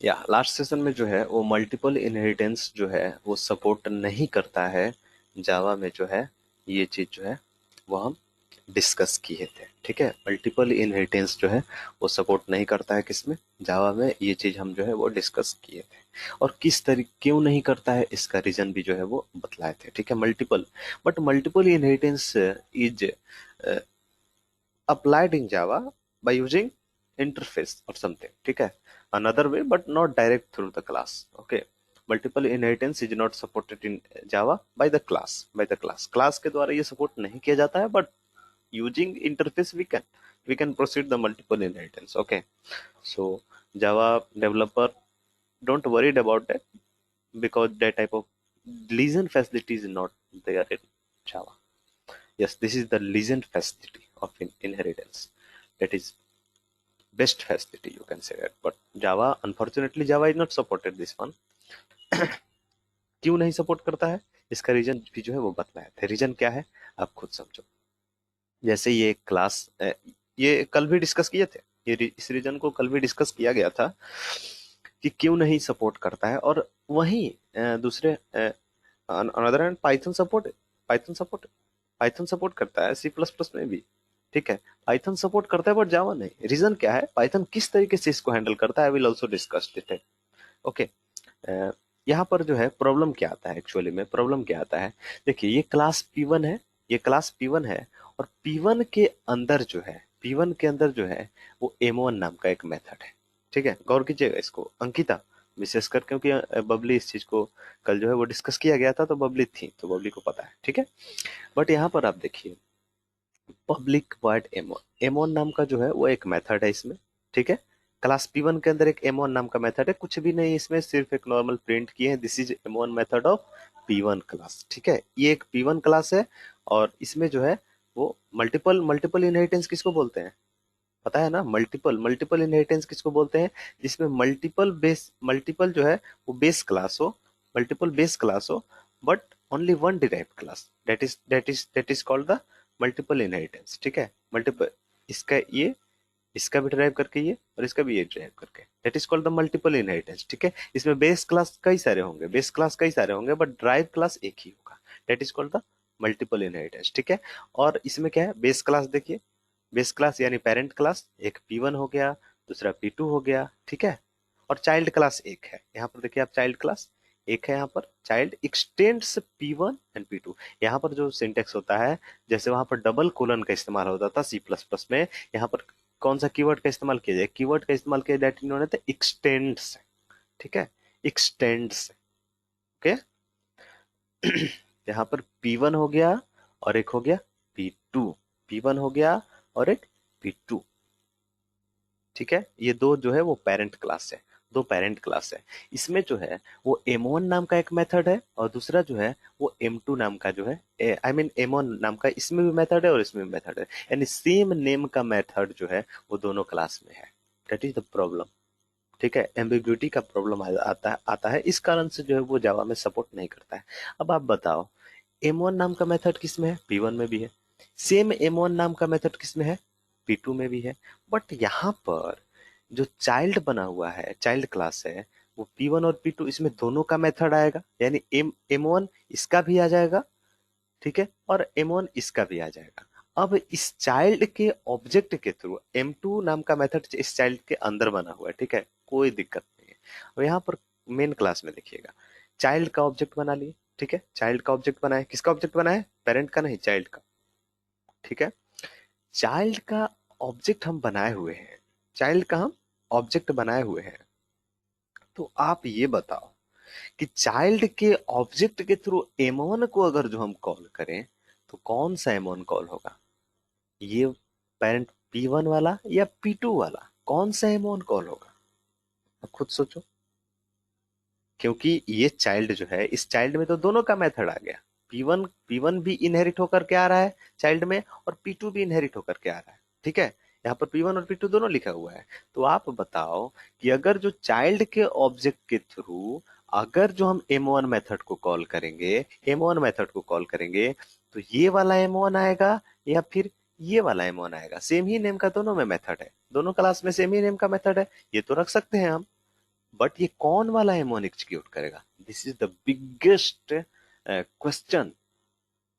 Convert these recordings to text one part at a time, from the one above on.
या last session में जो है वो मल्टीपल इनहेरिटेंस जो है वो सपोर्ट नहीं करता है जावा में जो है। ये चीज जो है वो हम डिस्कस किए थे। ठीक है, मल्टीपल इनहेरिटेंस जो है वो सपोर्ट नहीं करता है किसमें, जावा में। ये चीज हम जो है वो डिस्कस किए थे, और किस तरीके क्यों नहीं करता है इसका रीजन भी जो है वो बतलाए थे। ठीक है, multiple inheritance is applied in Java by using interface or something. ठीक है, another way but not direct through the class. Okay, multiple inheritance is not supported in Java by the class के द्वारा ये सपोर्ट नहीं किया जाता है, but using interface we can proceed the multiple inheritance. Okay, so Java developer don't worried about that, because that type of lesion facility is not there in Java. Yes, this is the lesion facility of inheritance. That is best facility, you can say that. But Java, unfortunately, Java is not supported this one. क्यों नहीं support करता है, इसका reason भी जो है वो बतलाया था। रीजन क्या है आप खुद समझो। जैसे ये क्लास, ये कल भी डिस्कस किए थे, इस रीजन को कल भी डिस्कस किया गया था कि क्यों नहीं सपोर्ट करता है। और वहीं दूसरे अनदर हैंड पाइथन सपोर्ट करता है, सी प्लस प्लस में भी। ठीक है, पाइथन सपोर्ट करता है बट जावा नहीं। रीजन क्या है, पाइथन किस तरीके से इसको हैंडल करता है, I will also discuss it. Okay, यहाँ पर जो है प्रॉब्लम क्या आता है, एक्चुअली में प्रॉब्लम क्या आता है। देखिए ये क्लास P1 है, ये क्लास P1 है, और P1 के अंदर जो है, P1 के अंदर जो है वो M1 नाम का एक मेथड है। ठीक है, गौर कीजिएगा इसको अंकिता विशेषकर, क्योंकि बबली इस चीज को कल जो है वो डिस्कस किया गया था, तो बबली थी तो बबली को पता है। ठीक है, बट यहाँ पर आप देखिए पब्लिक वॉइड M1 नाम का जो है वो एक मेथड है इसमें। ठीक है, क्लास P1 के अंदर एक M1 नाम का मेथड है, कुछ भी नहीं इसमें, सिर्फ एक नॉर्मल प्रिंट किए हैं, this is M1 method of P1 class. ठीक है, ये एक P1 क्लास है, और इसमें जो है वो मल्टीपल मल्टीपल इनहेरिटेंस किसको बोलते हैं पता है ना। मल्टीपल मल्टीपल इनहेरिटेंस किसको बोलते हैं, जिसमें मल्टीपल जो है वो बेस क्लास हो, मल्टीपल बेस क्लास हो, but only one derived class, that is called the multiple inheritance. ठीक है, मल्टीपल, इसका ये, इसका भी ड्राइव करके ये, और इसका भी ये ड्राइव करके, that is called the multiple inheritance. ठीक है, इसमें बेस क्लास कई सारे होंगे बट ड्राइव क्लास एक ही होगा, that is called the multiple inheritance. ठीक है, और इसमें क्या है, बेस क्लास देखिए, बेस क्लास यानी पेरेंट क्लास एक P1 हो गया, दूसरा P2 हो गया। ठीक है, और चाइल्ड क्लास एक है, यहाँ पर देखिए आप चाइल्ड क्लास एक है, यहाँ पर child x tends P1 and P2। यहाँ पर जो सिंटेक्स होता है, जैसे वहां पर डबल कोलन का इस्तेमाल होता था सी प्लस प्लस में, यहाँ पर कौन सा कीवर्ड का इस्तेमाल किया जाए, कीवर्ड का इस्तेमाल किया दैट इन्होंने एक्सटेंड्स। ठीक है, एक्सटेंड्स। ओके, यहाँ पर P1 हो गया और एक हो गया P2, P1 हो गया और एक P2। ठीक है, ये दो जो है वो पेरेंट क्लास है, दो पेरेंट क्लास है। इसमें जो है वो M1 नाम का एक मेथड है, और दूसरा जो है वो M2 नाम का जो है, आई मीन M1 नाम का इसमें भी मेथड है और इसमें भी मेथड है, यानी सेम नेम का मेथड जो है वो दोनों क्लास में है। That is the problem. ठीक है, एम्बिग्युइटी का प्रॉब्लम आता है, इस कारण से जो है वो जावा में सपोर्ट नहीं करता है। अब आप बताओ, M1 नाम का मेथड किस में है, P1 में भी है, सेम M1 नाम का मेथड किस में है, P2 में भी है। बट यहाँ पर जो चाइल्ड बना हुआ है, चाइल्ड क्लास है, वो P1 और P2 इसमें दोनों का मेथड आएगा, यानी M1 इसका भी आ जाएगा। ठीक है, और M1 इसका भी आ जाएगा। अब इस चाइल्ड के ऑब्जेक्ट के थ्रू M2 नाम का मेथड इस चाइल्ड के अंदर बना हुआ है। ठीक है, कोई दिक्कत नहीं है। और यहाँ पर मेन क्लास में देखिएगा, चाइल्ड का ऑब्जेक्ट बना लिए। ठीक है, चाइल्ड का ऑब्जेक्ट बनाए, किसका ऑब्जेक्ट बनाए, पेरेंट का नहीं, चाइल्ड का। ठीक है, चाइल्ड का ऑब्जेक्ट हम बनाए हुए हैं, चाइल्ड का हम ऑब्जेक्ट बनाए हुए हैं। तो आप ये बताओ कि चाइल्ड के ऑब्जेक्ट के थ्रू M1 को अगर जो हम कॉल करें, तो कौन सा M1 कॉल होगा, ये पेरेंट P1 वाला या P2 वाला, कौन सा M1 कॉल होगा, अब खुद सोचो। क्योंकि ये चाइल्ड जो है, इस चाइल्ड में तो दोनों का मेथड आ गया, P1 भी इनहेरिट होकर के आ रहा है चाइल्ड में, और P2 भी इनहेरिट होकर के आ रहा है। ठीक है, यहाँ पर P1 और P2 दोनों लिखा हुआ है। तो आप बताओ कि अगर जो चाइल्ड के ऑब्जेक्ट के थ्रू अगर जो हम M1 मेथड को कॉल करेंगे, M1 मेथड को कॉल करेंगे, तो ये वाला M1 आएगा या फिर ये वाला M1 आएगा। सेम ही नेम का दोनों में मेथड है, दोनों क्लास में सेम ही नेम का मेथड है, ये तो रख सकते हैं हम। बट ये कौन वाला M1 एग्जीक्यूट करेगा? This is the biggest question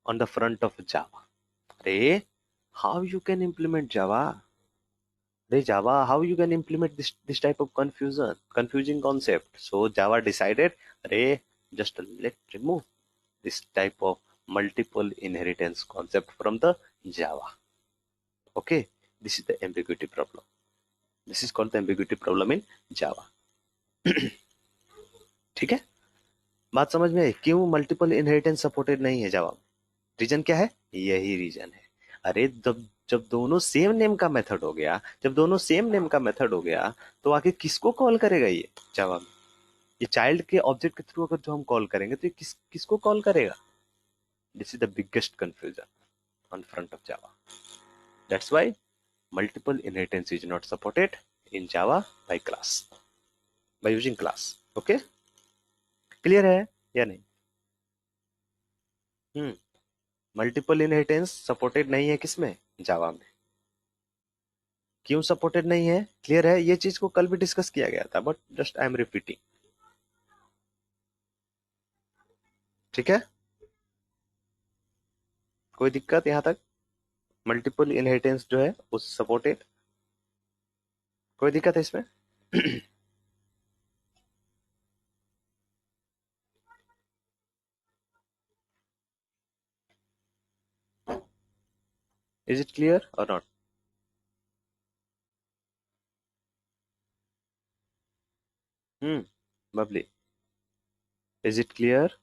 on the front of जावा. अरे हाउ यू कैन इम्प्लीमेंट जावा? अरे जावा, how you can implement this type of confusing concept? So Java decided, अरे just let remove this type of multiple inheritance concept from the Java. Okay, this is the ambiguity problem. This is called the ambiguity problem in Java. ठीक है, बात समझ में आई क्यों multiple inheritance supported नहीं है जावा में? रीजन क्या है? यही रीजन है. अरे जब जब दोनों सेम नेम का मेथड हो गया, जब दोनों सेम नेम का मेथड हो गया, तो आगे किसको कॉल करेगा ये जावा में? ये चाइल्ड के ऑब्जेक्ट के थ्रू अगर जो हम कॉल करेंगे तो ये किसको कॉल करेगा? This is the biggest confusion on front of Java. That's why multiple inheritance is not supported in Java by class, by using class. Okay, clear है या नहीं? मल्टीपल इनहेरिटेंस सपोर्टेड नहीं है किसमें? जावा में. क्यों सपोर्टेड नहीं है? क्लियर है? ये चीज को कल भी डिस्कस किया गया था, but just I am repeating. ठीक है, कोई दिक्कत यहां तक? मल्टीपल इनहेरिटेंस जो है वो सपोर्टेड, कोई दिक्कत है इसमें? इज इट क्लियर और not? Babli, is it clear?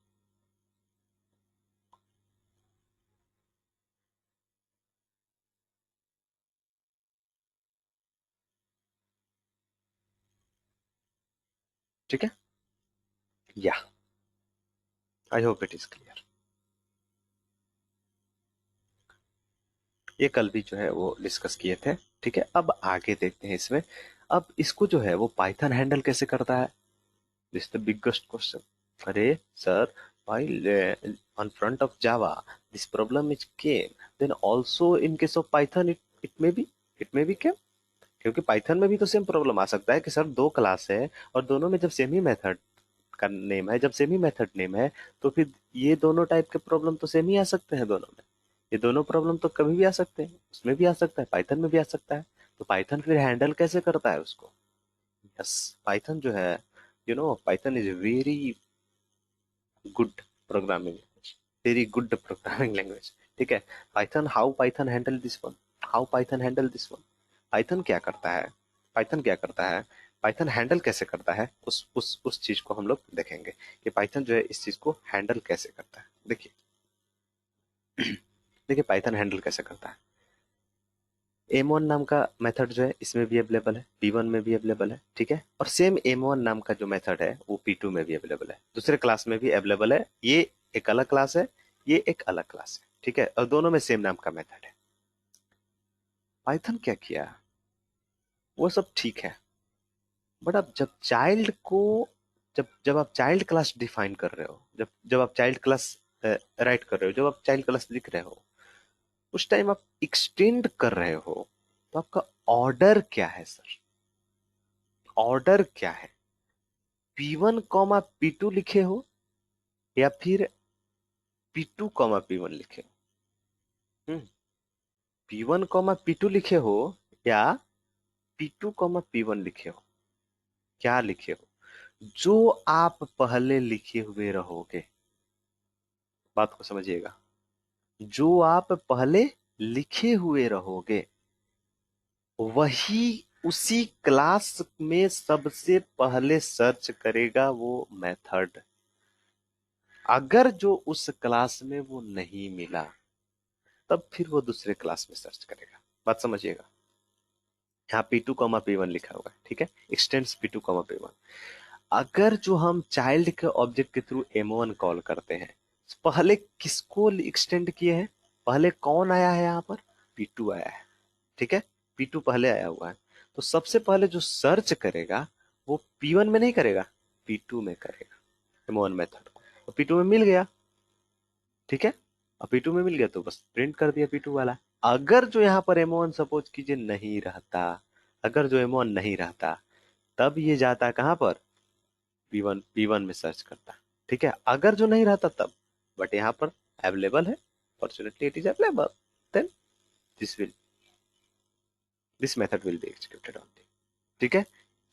ठीक है, या I hope it is clear. ये कल भी जो है वो डिस्कस किए थे. ठीक है, अब आगे देखते हैं इसमें. अब इसको जो है वो पाइथन हैंडल कैसे करता है? This the biggest question. अरे sir, while on front of Java this problem is came, then also in case of Python it may be came. क्योंकि पाइथन में भी तो सेम प्रॉब्लम आ सकता है कि सर दो क्लास है और दोनों में जब सेम ही मेथड का नेम है, जब सेम ही मेथड नेम है, तो फिर ये दोनों टाइप के प्रॉब्लम तो सेम ही आ सकते हैं दोनों में. ये दोनों प्रॉब्लम तो कभी भी आ सकते हैं, उसमें भी आ सकता है, पाइथन में भी आ सकता है. तो पाइथन फिर हैंडल कैसे करता है उसको? यस, पाइथन जो है, Python is very good programming language, very good programming language. ठीक है, Python, how Python handle this one, how Python handle this one. Python क्या करता है? पाइथन क्या करता है? पाइथन हैंडल कैसे करता है? उस चीज को हम लोग देखेंगे कि पाइथन जो है इस चीज को हैंडल कैसे करता है. देखिए, देखिए पाइथन हैंडल कैसे करता है. M1 नाम का मेथड जो है इसमें भी अवेलेबल है, P1 में भी अवेलेबल है. ठीक है, और सेम M1 नाम का जो मेथड है वो P2 में भी अवेलेबल है, दूसरे क्लास में भी अवेलेबल है. ये एक अलग क्लास है, ये एक अलग क्लास है. ठीक है, और दोनों में सेम नाम का मेथड है. पाइथन क्या किया? वो सब ठीक है, बट अब जब चाइल्ड को, जब जब आप चाइल्ड क्लास डिफाइन कर रहे हो, जब जब आप चाइल्ड क्लास राइट कर रहे हो, जब आप चाइल्ड क्लास लिख रहे हो, उस टाइम आप एक्सटेंड कर रहे हो, तो आपका ऑर्डर क्या है सर? ऑर्डर क्या है? P1 कॉमा P2 लिखे हो या फिर P2 कॉमा P1 लिखे हो? P1 कॉमा P2 लिखे हो या P2 कॉमा P1 लिखे हो? क्या लिखे हो? जो आप पहले लिखे हुए रहोगे, बात को समझिएगा, जो आप पहले लिखे हुए रहोगे वही उसी क्लास में सबसे पहले सर्च करेगा वो मेथड. अगर जो उस क्लास में वो नहीं मिला, तब फिर वो दूसरे क्लास में सर्च करेगा. बात समझिएगा, यहाँ P2 कॉमा P1 लिखा हुआ है. ठीक है, एक्सटेंड्स P2 कॉमा P1. अगर जो हम चाइल्ड के ऑब्जेक्ट के थ्रू M1 कॉल करते हैं, पहले किसको एक्सटेंड किए हैं? पहले कौन आया है यहाँ पर? P2 आया है. ठीक है, P2 पहले आया हुआ है, तो सबसे पहले जो सर्च करेगा वो P1 में नहीं करेगा, P2 में करेगा M1 मेथड को. तो P2 में मिल गया. ठीक है, अब P2 में मिल गया तो बस प्रिंट कर दिया P2 वाला. अगर जो यहाँ पर M1 सपोज कीजिए नहीं रहता, अगर जो M1 नहीं रहता, तब ये जाता कहाँ पर? P1 में सर्च करता, ठीक है। अगर जो नहीं रहता तब, बट यहाँ पर अवेलेबल है, fortunately it is available, then this will this method will be executed on, ठीक है।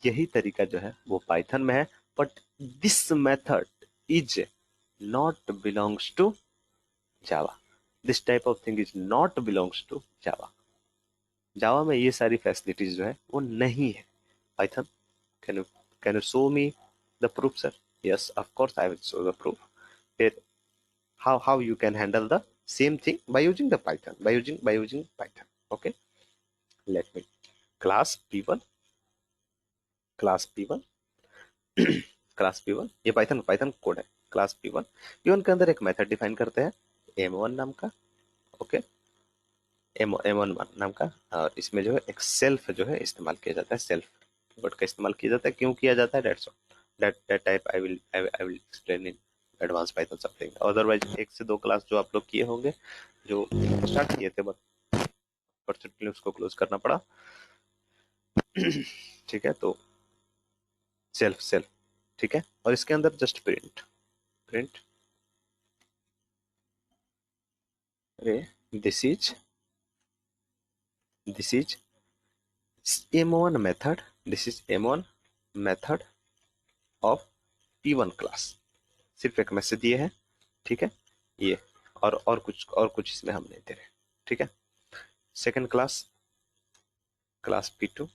यही तरीका जो है वो पाइथन में है, but this method is not belongs to Java. This type of thing is not belongs to Java. Java में ये सारी फैसिलिटीज जो है वो नहीं है। Python, can you can you show me the proof sir? Yes of course I will show the proof. फिर how you can handle the same thing by using the python, by using python, okay। let me class p1 class p1 class p1, ये Python Python code है। Class p1 के अंदर एक method define करते हैं m1 नाम का, okay. m1 नाम का, और इसमें जो है एक सेल्फ जो है इस्तेमाल किया जाता है, सेल्फ कीवर्ड का इस्तेमाल किया जाता है। क्यों किया जाता है, that's all, that type I will explain in advance Python something. Otherwise एक से दो क्लास जो आप लोग किए होंगे, जो स्टार्ट किए थे, बट अनफॉर्चुनेटली उसको क्लोज करना पड़ा। ठीक है, तो सेल्फ सेल्फ, ठीक है। और इसके अंदर जस्ट प्रिंट प्रिंट अरे this is m1 method, this is m1 method of p1 class. सिर्फ एक मैसेज दिए है, ठीक है। ये और कुछ इसमें हम नहीं दे रहे, ठीक है। सेकंड क्लास, क्लास p2,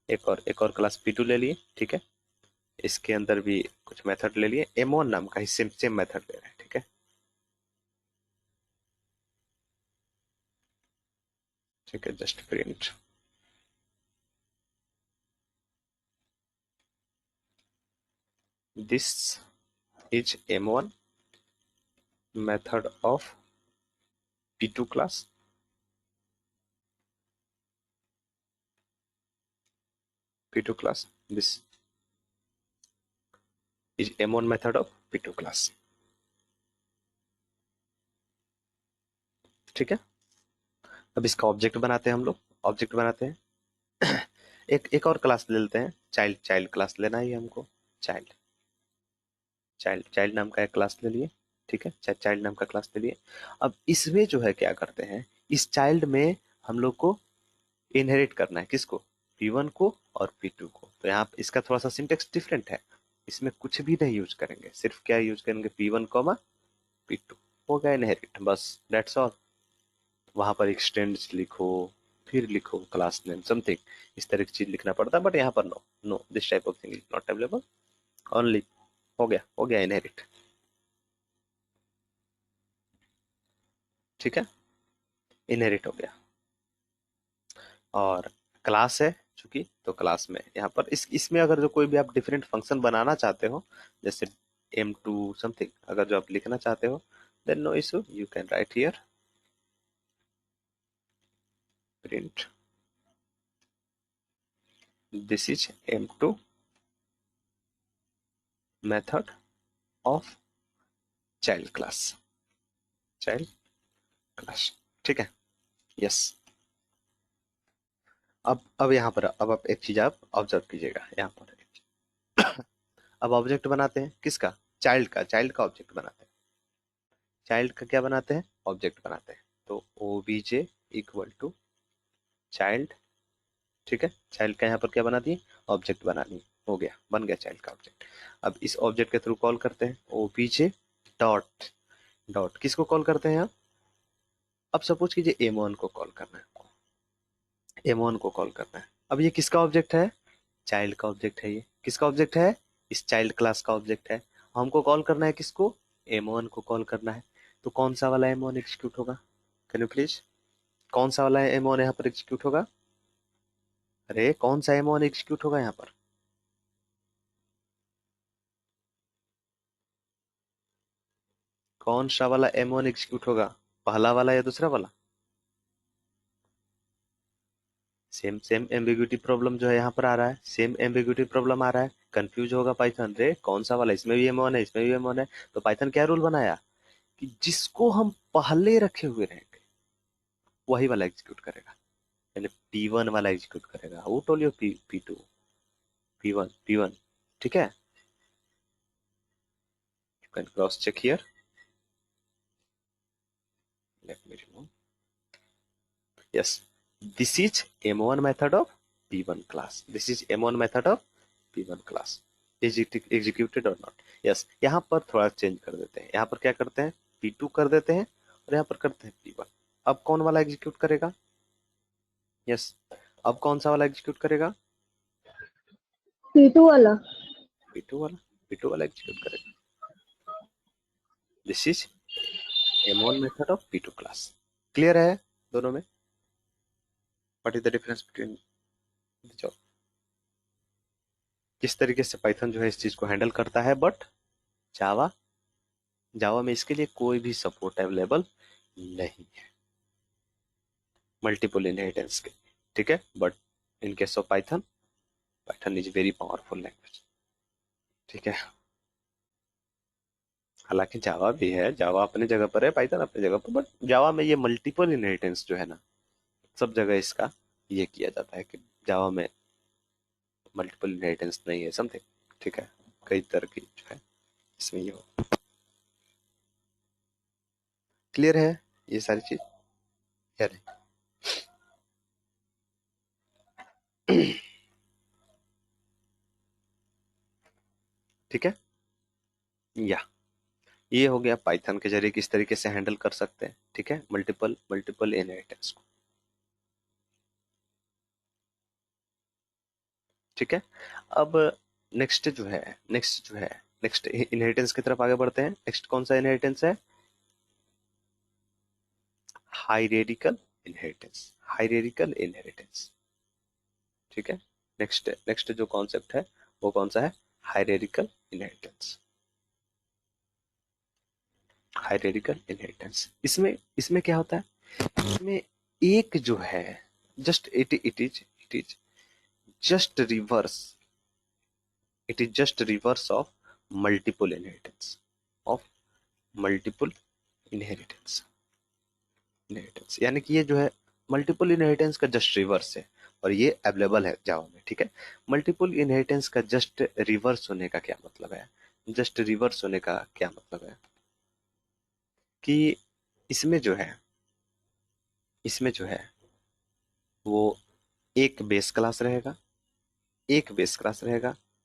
एक और क्लास p2 ले लिए, ठीक है। इसके अंदर भी कुछ मेथड ले लिए, m1 नाम का ही सेम सेम मेथड ले रहे हैं, ठीक है। ठीक है, just print this is m1 method of p2 class, this is m1 method of p2 class, ठीक है। अब इसका ऑब्जेक्ट बनाते हैं हम लोग, ऑब्जेक्ट बनाते हैं। एक और क्लास ले लेते हैं, चाइल्ड क्लास लेना ही हमको। चाइल्ड चाइल्ड नाम का एक क्लास ले लिए, ठीक है। चाइल्ड नाम का क्लास ले लिए। अब इसमें जो है क्या करते हैं, इस चाइल्ड में हम लोग को इनहेरिट करना है, किसको, p1 को और p2 को। तो यहाँ इसका थोड़ा सा सिंटेक्स डिफरेंट है, इसमें कुछ भी नहीं यूज करेंगे, सिर्फ क्या यूज करेंगे, p1 कॉमा p2, हो गया इनहेरिट, बस दैट्स ऑल। वहां पर एक्सटेंड्स लिखो, फिर लिखो क्लास नेम समथिंग, इस तरह की चीज लिखना पड़ता है, बट यहाँ पर no no, this type of thing is not available, only हो गया इनहेरिट, ठीक है। इनहेरिट हो गया। और क्लास है चूंकि, तो क्लास में यहाँ पर इसमें अगर जो कोई भी आप डिफरेंट फंक्शन बनाना चाहते हो, जैसे m2 समथिंग, अगर जो आप लिखना चाहते हो, then no issue, you can write here print this is m2 method of child class, ठीक है। यस, अब यहाँ पर अब आप एक चीज आप ऑब्जर्व कीजिएगा यहाँ पर। अब ऑब्जेक्ट बनाते हैं किसका, चाइल्ड का ऑब्जेक्ट बनाते हैं। चाइल्ड का क्या बनाते हैं, ऑब्जेक्ट बनाते हैं। तो obj इक्वल टू चाइल्ड, ठीक है। चाइल्ड का यहाँ पर क्या बना दिए, ऑब्जेक्ट बना दिए, हो गया, बन गया चाइल्ड का ऑब्जेक्ट। अब इस ऑब्जेक्ट के थ्रू कॉल करते हैं obj डॉट डॉट, किसको कॉल करते हैं आप, अब सपोज कीजिए m1 को कॉल करना है, m1 को कॉल करना है। अब ये किसका ऑब्जेक्ट है, चाइल्ड का ऑब्जेक्ट है। ये किसका ऑब्जेक्ट है, इस चाइल्ड क्लास का ऑब्जेक्ट है। हमको कॉल करना है किसको, m1 को कॉल करना है। तो कौन सा वाला m1 एग्जीक्यूट होगा, कैन यू प्लीज, कौन सा वाला m1 यहाँ पर एग्जीक्यूट होगा, अरे कौन सा m1 एग्जीक्यूट होगा यहाँ पर, कौन सा वाला m1 एग्जीक्यूट होगा, पहला वाला या दूसरा वाला। सेम सेम एम्बिग्यूटी प्रॉब्लम जो है यहाँ पर आ रहा है, सेम एम्बिग्यूटी प्रॉब्लम आ रहा है, कंफ्यूज होगा पाइथन, रे कौन सा वाला, इसमें भी m1 है, इसमें भी m1 है। तो पाइथन क्या रूल बनाया कि जिसको हम पहले रखे हुए रहेंगे वही वाला एग्जीक्यूट करेगा, यानी p1 वाला एग्जीक्यूट करेगा। वो टोल यू p2 p1 ठीक है। can cross check here. Let me remove. Yes, this is M1 method of P1 class. This is M1 method of P1 class. Is it executed or not? Yes, यहाँ पर थोड़ा change कर देते हैं. यहाँ पर क्या करते हैं, P2 कर देते हैं और यहाँ पर करते हैं P1. अब कौन वाला एग्जीक्यूट करेगा? यस, अब कौन सा वाला एग्जीक्यूट करेगा? P2 वाला. P2 वाला एग्जीक्यूट करेगा. This is M1 method of P2 class. Clear है दोनों में? What is the difference between the job? किस तरीके से पाइथन जो है इस चीज को हैंडल करता है, बट जावा में इसके लिए कोई भी सपोर्ट अवेलेबल नहीं है मल्टीपल इनहेरिटेंस के. ठीक है, but in case of Python is very powerful language. ठीक है, हालांकि जावा भी है, जावा अपने जगह पर है, पाइथन अपने जगह पर, बट जावा में ये मल्टीपल इनहेरिटेंस जो है ना, सब जगह इसका ये किया जाता है कि जावा में मल्टीपल इनहेरिटेंस नहीं है समथिंग. ठीक है, कई तरह की जो है इसमें ये हो. क्लियर है ये सारी चीज? क्लियर है? ठीक है, या ये हो गया पाइथन के जरिए किस तरीके से हैंडल कर सकते हैं. ठीक है, मल्टीपल इनहेरिटेंस को. ठीक है, अब नेक्स्ट इनहेरिटेंस की तरफ आगे बढ़ते हैं. नेक्स्ट कौन सा इनहेरिटेंस है? Hierarchical inheritance. ठीक है, नेक्स्ट जो कॉन्सेप्ट है वो कौन सा है? Hierarchical inheritance. इसमें क्या होता है? इसमें एक जो है it is just reverse of multiple inheritance. यानी कि ये जो है मल्टीपल इनहेरिटेंस का जस्ट रिवर्स है, और ये अवेलेबल है जावा में. ठीक है, मल्टीपल इनहेरिटेंस का जस्ट रिवर्स होने का क्या मतलब है? जस्ट रिवर्स होने का क्या मतलब है कि इसमें जो है वो एक बेस क्लास रहेगा,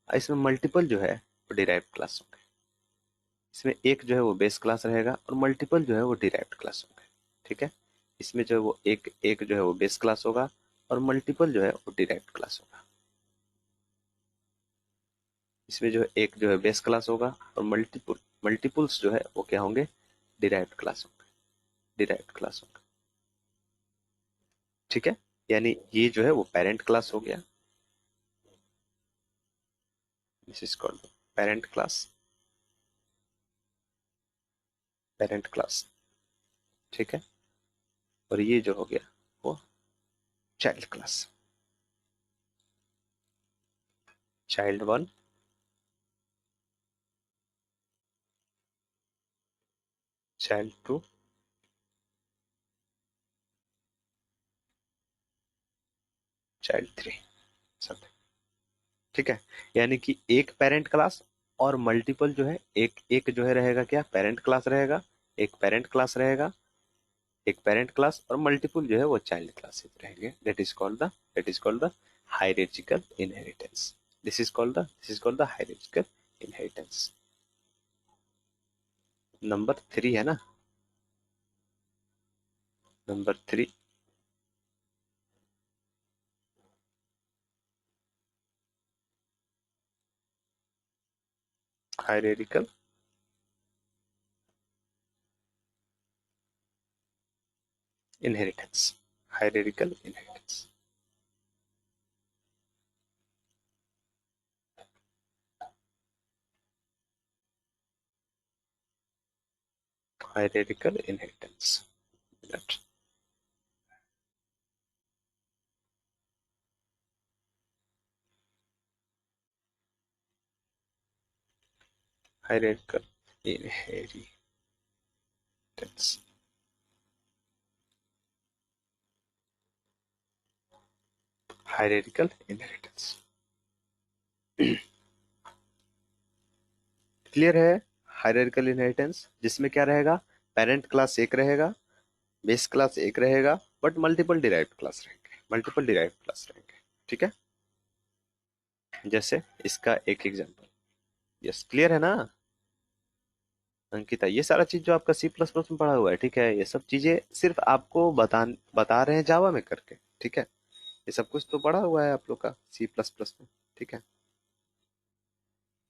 और इसमें मल्टीपल जो है वो डिराइव्ड क्लास होंगे. इसमें एक जो है वो बेस क्लास रहेगा और मल्टीपल जो है वो डिराइव्ड क्लास होंगे. ठीक है, इसमें जो है वो एक जो है वो बेस क्लास होगा और मल्टीपल जो है वो डिराइव्ड क्लास होगा. इसमें जो है एक जो है बेस क्लास होगा और मल्टीपल्स जो है वो क्या होंगे? डिराइव्ड क्लास होंगे. ठीक है, यानी ये जो है वो पेरेंट क्लास हो गया. This is called parent class. ठीक है, और ये जो हो गया वो child class. Child 1, child 2, child 3 सब. ठीक है, यानी कि एक पेरेंट क्लास और मल्टीपल जो है एक एक जो है रहेगा क्या? पेरेंट क्लास रहेगा. एक पेरेंट क्लास और मल्टीपल जो है वो चाइल्ड क्लासेस रहेंगे. That is called the hierarchical inheritance. This is called the hierarchical inheritance. Number 3 है ना, number 3 hierarchical inheritance. Hierarchical inheritance. Hierarchical inheritance. hierarchical inheritance. Hierarchical inheritance. Clear है? हायरार्किकल इनहेरिटेंस, जिसमें क्या रहेगा, पेरेंट क्लास एक रहेगा, base class एक रहेगा, बट मल्टीपल डिराइव्ड क्लास रहेंगे, मल्टीपल डिराइव्ड क्लास रहेंगे। ठीक है, जैसे इसका एक एग्जांपल, यस क्लियर है ना अंकिता, ये सारा चीज जो आपका सी प्लस प्लस में पढ़ा हुआ है, ठीक है, ये सब चीजें सिर्फ आपको बता रहे हैं जावा में करके, ठीक है, ये सब कुछ तो पढ़ा हुआ है आप लोग का सी प्लस प्लस में, ठीक है।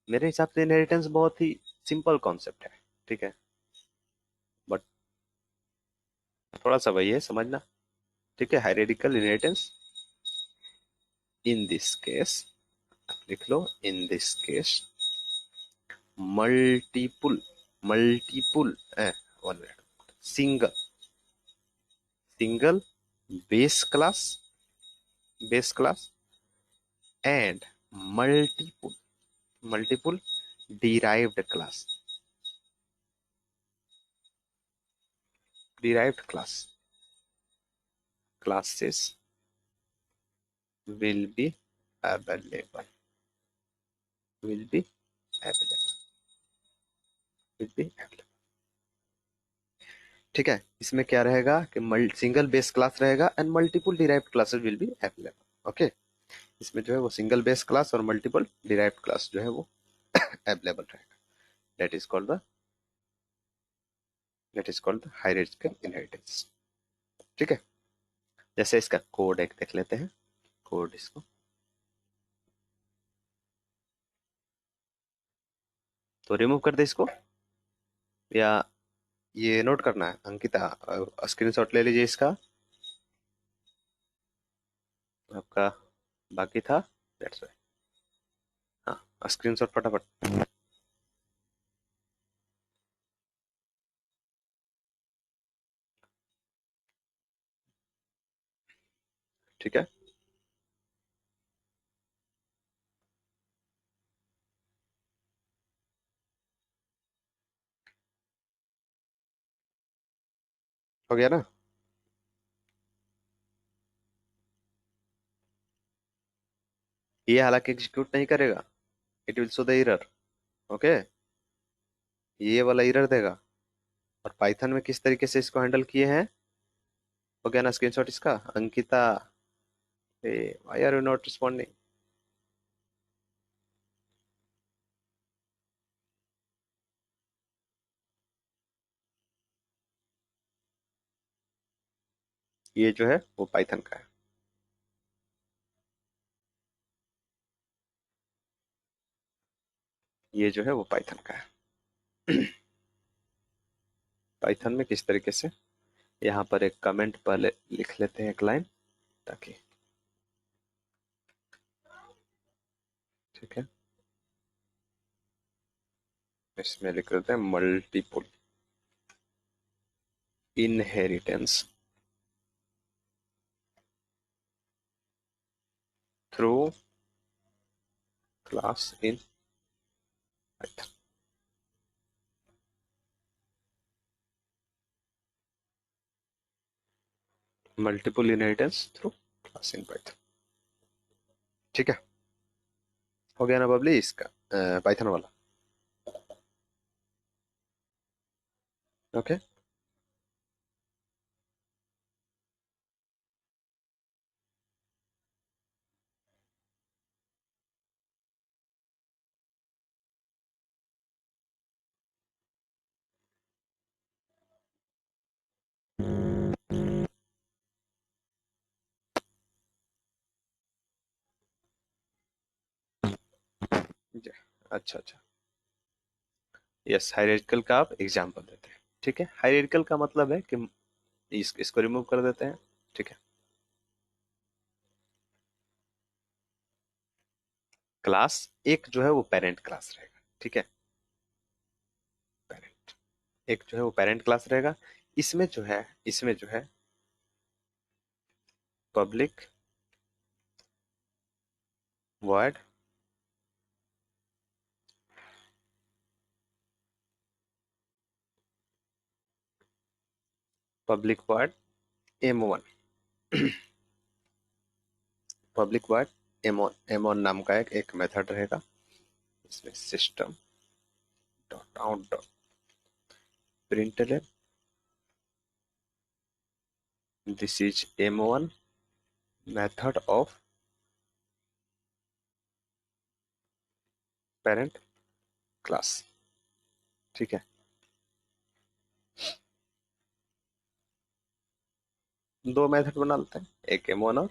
मेरे हिसाब से इनहेरिटेंस बहुत ही सिंपल कॉन्सेप्ट है, ठीक है, बट थोड़ा सा वही है समझना, ठीक है। Hierarchical inheritance in this case, लिख लो, in this case multiple, multiple, one minute, single, single base class, base class and multiple, multiple derived class, derived class, classes will be available, will be available, will be available, ठीक है। इसमें क्या रहेगा कि single base class रहेगा and multiple derived classes will be available, okay. इसमें जो है वो सिंगल बेस क्लास और मल्टीपल डिराइव्ड क्लास जो है वो अवेलेबल रहेगा, that is called the, that is called the hierarchical inheritance, ठीक है। जैसे इसका कोड एक देख लेते हैं, कोड इसको, तो रिमूव कर दे इसको, या ये नोट करना है अंकिता, स्क्रीनशॉट ले लीजिए इसका, आपका बाकी था, दैट्स व्हाई, हाँ स्क्रीनशॉट फटाफट, ठीक है। हो गया ना, ये हालांकि एग्जीक्यूट नहीं करेगा, it will show the error, okay, ये वाला एरर देगा। और पाइथन में किस तरीके से इसको हैंडल किए हैं, हो गया ना स्क्रीनशॉट इसका Ankita, why are you not responding, ये जो है वो पाइथन का है, ये जो है वो पाइथन का है। पाइथन में किस तरीके से, यहाँ पर एक कमेंट पहले लिख लेते हैं, एक लाइन, ताकि, ठीक है, इसमें लिख देते हैं multiple inheritance through class in Python, multiple inheritance through class in Python, ठीक है। हो गया ना बबली इसका पाइथन वाला, ओके। अच्छा अच्छा, यस हायरार्किकल का आप एग्जांपल देते हैं, ठीक है। हायरार्किकल का मतलब है कि इसको रिमूव कर देते हैं, ठीक है। क्लास एक जो है वो पेरेंट क्लास रहेगा, ठीक है, पेरेंट एक जो है वो पेरेंट क्लास रहेगा। इसमें जो है, इसमें जो है public word, public word M1, public word M1, M1 नाम का एक मेथड रहेगा, इसमें system dot count println this is m1 method of parent class। ठीक है, दो मेथड बना लेते हैं, एक m1 और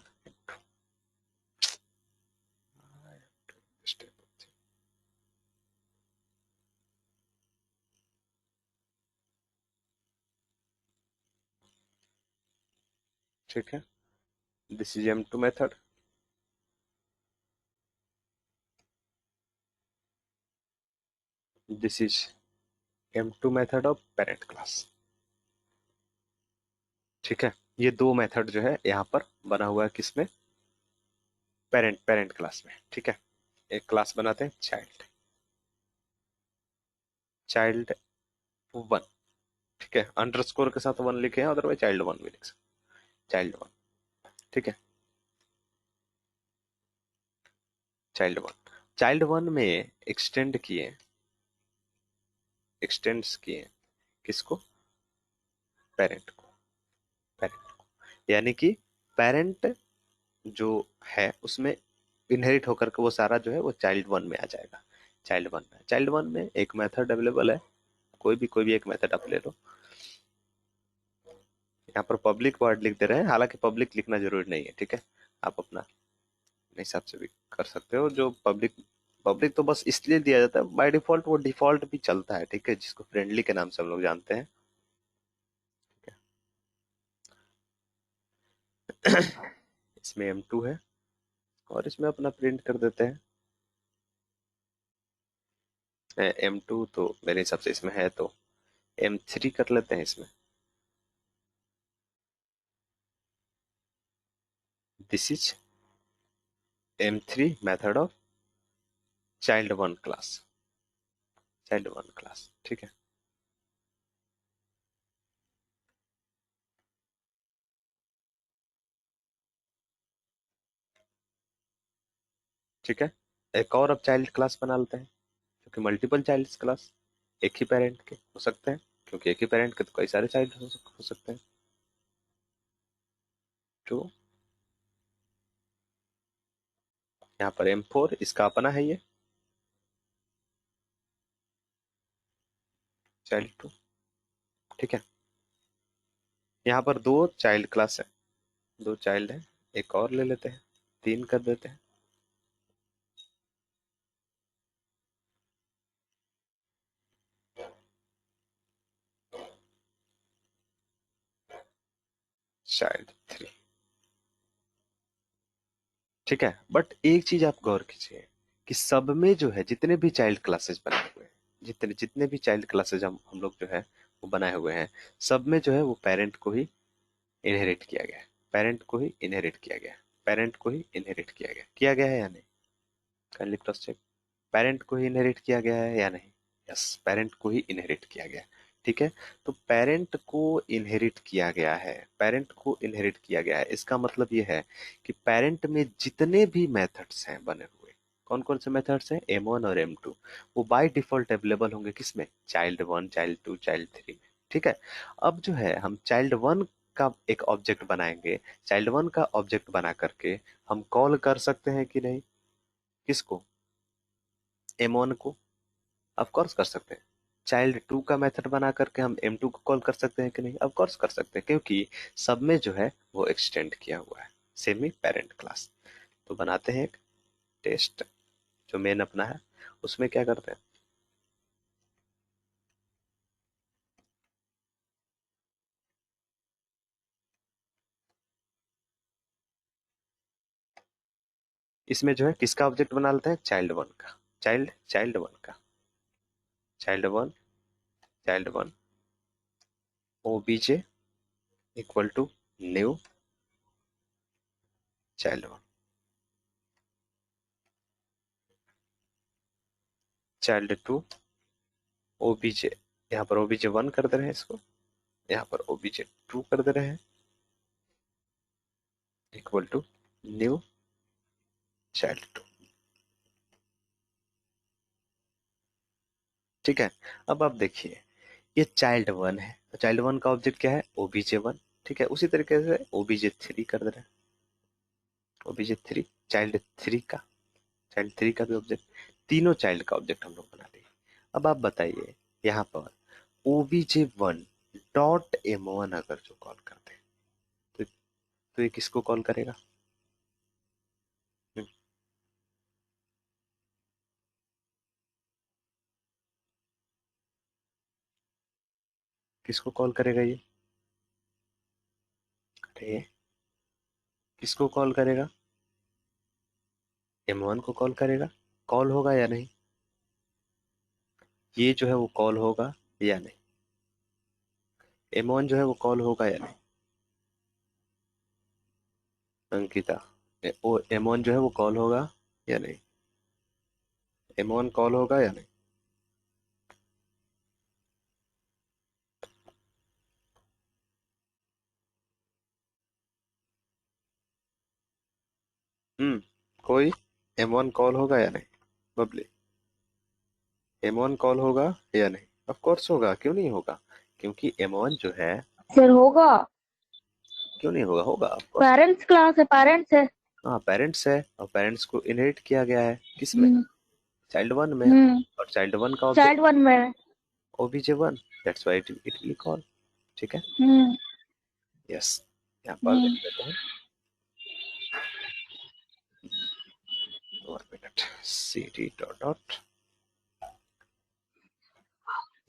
ठीक है, this is m2 method, this is m2 method of parent class. ठीक है, ये दो मेथड जो है यहाँ पर बना हुआ है किसमें, पेरेंट पेरेंट क्लास में। ठीक है, एक क्लास बनाते हैं चाइल्ड, चाइल्ड वन। ठीक है, अंडरस्कोर के साथ वन लिखे हैं, अदरवाइज चाइल्ड वन भी लिख सकते, चाइल्ड वन। ठीक है, चाइल्ड वन, चाइल्ड वन में एक्सटेंड किए, एक्सटेंड्स किए किसको, पेरेंट को, पेरेंट को, यानी कि पेरेंट जो है उसमें इनहेरिट होकर के वो सारा जो है वो चाइल्ड वन में आ जाएगा। चाइल्ड वन में, चाइल्ड वन में एक मेथड अवेलेबल है, कोई भी एक मेथड आप ले लो। यहाँ पर पब्लिक वर्ड लिख दे रहे हैं, हालांकि पब्लिक लिखना जरूरी नहीं है। ठीक है, आप अपना हिसाब से भी कर सकते हो। जो पब्लिक, पब्लिक तो बस इसलिए दिया जाता है बाय डिफॉल्ट, वो डिफॉल्ट भी चलता है। ठीक है, जिसको फ्रेंडली के नाम से हम लोग जानते हैं। इसमें m2 है और इसमें अपना प्रिंट कर देते हैं m2, तो मेरे हिसाब से इसमें है तो m3 कर लेते हैं इसमें। This is m3 method of child one class, child one class. ठीक है, ठीक है, एक और अब चाइल्ड क्लास बना लेते हैं, क्योंकि मल्टीपल चाइल्ड क्लास एक ही पेरेंट के हो सकते हैं, क्योंकि एक ही पेरेंट के तो कई सारे चाइल्ड हो सकते हैं। तो यहाँ पर m4 इसका अपना है, ये चाइल्ड टू। ठीक है, यहाँ पर दो चाइल्ड क्लास है, दो चाइल्ड है, एक और ले लेते हैं, तीन कर देते हैं, चाइल्ड थ्री। ठीक है, बट एक चीज आप गौर कीजिए कि सब में जो है जितने भी चाइल्ड क्लासेस बने हुए हैं, जितने जितने भी चाइल्ड क्लासेस हम लोग जो है वो बनाए हुए हैं, सब में जो है वो पेरेंट को ही इनहेरिट किया गया है, पेरेंट को ही इनहेरिट किया गया है, पेरेंट को ही इनहेरिट किया गया है या नहीं, काइंडली क्रॉस चेक। पेरेंट को ही इनहेरिट किया गया है या नहीं, यस, पेरेंट को ही इनहेरिट किया गया है। ठीक है, तो पेरेंट को इनहेरिट किया गया है, पेरेंट को इनहेरिट किया गया है, इसका मतलब ये है कि पेरेंट में जितने भी मेथड्स हैं बने हुए, कौन कौन से मेथड्स हैं, m1 और m2, वो बाय डिफॉल्ट अवेलेबल होंगे किसमें, child one, child two, child three में। ठीक है, अब जो है हम चाइल्ड वन का एक ऑब्जेक्ट बनाएंगे, चाइल्ड वन का ऑब्जेक्ट बना करके हम कॉल कर सकते हैं कि नहीं, किसको, m1 को, ऑफ कोर्स कर सकते हैं। चाइल्ड टू का मेथड बना करके हम m2 को कॉल कर सकते हैं कि नहीं, ऑफ कोर्स कर सकते हैं, क्योंकि सब में जो है वो एक्सटेंड किया हुआ है सेमी पेरेंट क्लास। तो बनाते हैं एक टेस्ट, जो मेन अपना है उसमें क्या करते हैं, इसमें जो है किसका ऑब्जेक्ट बना लेते हैं, चाइल्ड वन का, चाइल्ड वन का, child one, child one OBJ equal to new child one, child two OBJ, यहाँ पर ओबीजे वन कर दे रहे हैं इसको, यहाँ पर ओबीजे टू कर दे रहे हैं, equal to new child two. ठीक है। अब आप देखिए, ये चाइल्ड वन है, चाइल्ड वन का ऑब्जेक्ट क्या है, ओबीजे वन। ठीक है, उसी तरीके से ओबीजे थ्री कर दे रहे हैं, ओबीजे थ्री, चाइल्ड थ्री का भी ऑब्जेक्ट, तीनों चाइल्ड का ऑब्जेक्ट हम लोग बना दिए। अब आप बताइए, यहाँ पर OBJ one dot M one अगर जो कॉल करते हैं तो ये किसको कॉल करेगा? हम्म, किसको कॉल करेगा ये? अरे किसको कॉल करेगा? एम वन को कॉल करेगा। कॉल होगा या नहीं? ये जो है वो कॉल होगा या नहीं? एम वन जो है वो कॉल होगा या नहीं? अंकिता, ओ एम वन जो है वो कॉल होगा या नहीं? एम वन कॉल होगा या नहीं? कोई एम वन कॉल होगा या नहीं? बबली, एम वन कॉल होगा या नहीं? ऑफ कोर्स होगा, क्यों नहीं होगा? क्योंकि एम वन जो है, सर होगा। क्यों नहीं होगा, होगा ऑफ कोर्स। पेरेंट्स क्लास है, पेरेंट्स है। हाँ पेरेंट्स है, और पेरेंट्स को इनहेरिट किया गया है किसमें? हम्म। चाइल्ड वन में। हम्म। और चाइल्ड वन का ऑब्जेक्ट चाइल्ड वन में। OBJ one, that's why it will call. ठीक है, हम्म। यस। यहाँ पर हम्म। देख लेते हैं, 1 minute, cd dot dot